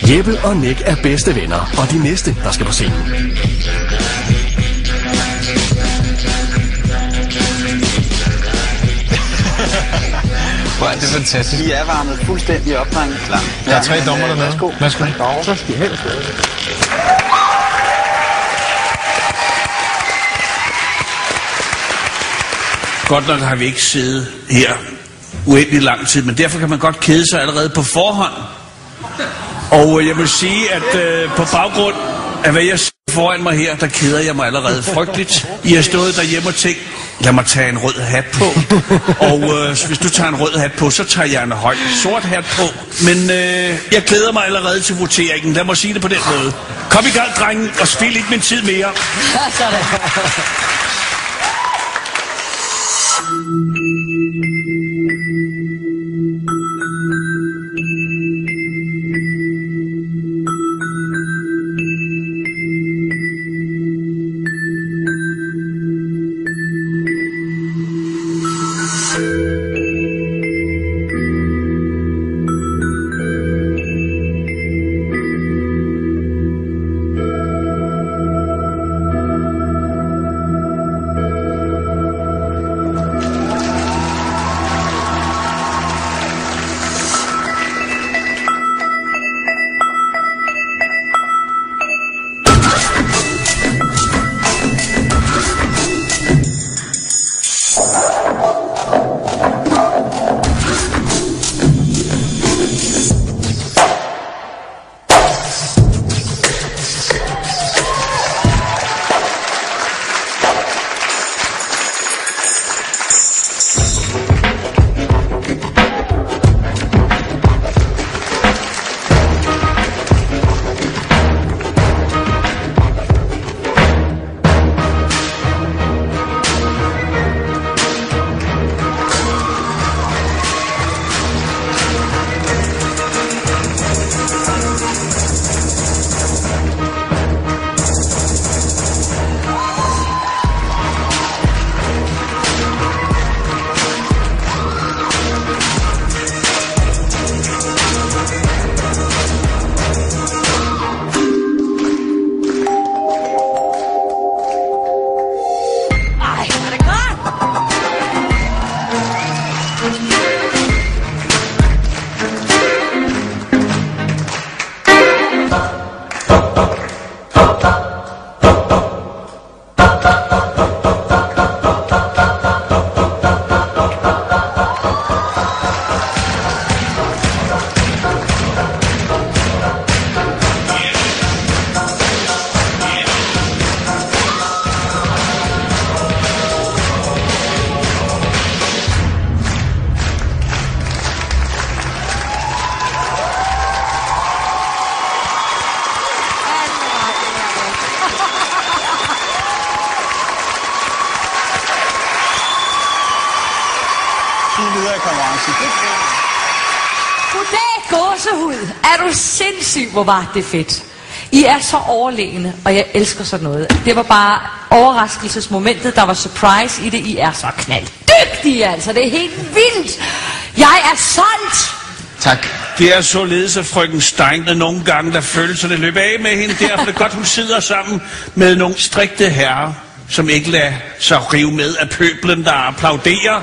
Jeppe og Nick er bedste venner, og de næste, der skal på scenen. Hvor er det fantastisk. I er varmet fuldstændig op, drenge. Klar. Der er 3 dommer dernede. Værsgo. Så skal I helst. Godt nok har vi ikke siddet her uendelig lang tid, men derfor kan man godt kede sig allerede på forhånd. Og jeg vil sige, at på baggrund af hvad jeg ser foran mig her, der keder jeg mig allerede frygteligt. I har stået derhjemme og tænkt, lad mig tage en rød hat på. Og hvis du tager en rød hat på, så tager jeg en høj sort hat på. Men jeg glæder mig allerede til voteringen. Lad mig sige det på den måde. Kom i gang, drenge, og spil ikke min tid mere. Sådan. Goddag, gåsehud. Er du sindssyg, hvor var det fedt. I er så overlegne, og jeg elsker sådan noget. Det var bare overraskelsesmomentet, der var surprise i det. I er så knalddygtige, altså. Det er helt vildt. Jeg er solgt. Tak. Det er således, at frøken Stein nogle gange, der følelserne løber af med hende. Derfor er det godt, hun sidder sammen med nogle strikte herrer, som ikke lader sig rive med af pøblen, der applauderer.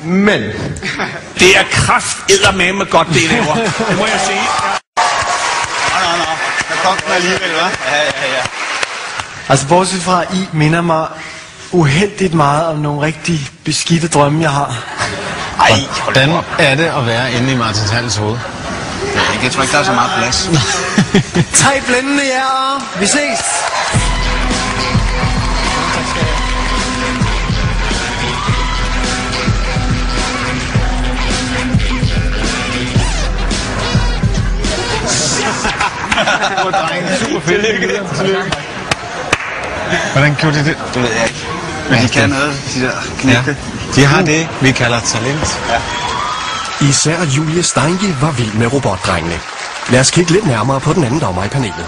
Men det er krafteddermame godt, det laver. Det må jeg sige. Nå. Der kom den alligevel, hva'? Ja. Altså, bortset fra, I minder mig uheldigt meget om nogle rigtig beskidte drømme, jeg har. Ej, hvordan er det at være inde i Martins Halles hoved? Jeg tror ikke, der er så meget plads. 3 blændende jer. Vi ses. Super fedt. Hvordan gjorde de det? Det ved jeg ikke. Men de kan noget, de der knægte. Ja, de har det, vi kalder talent. Ja. Især Julie Steinke var vild med robotdrengene. Lad os kigge lidt nærmere på den anden dommer i panelet.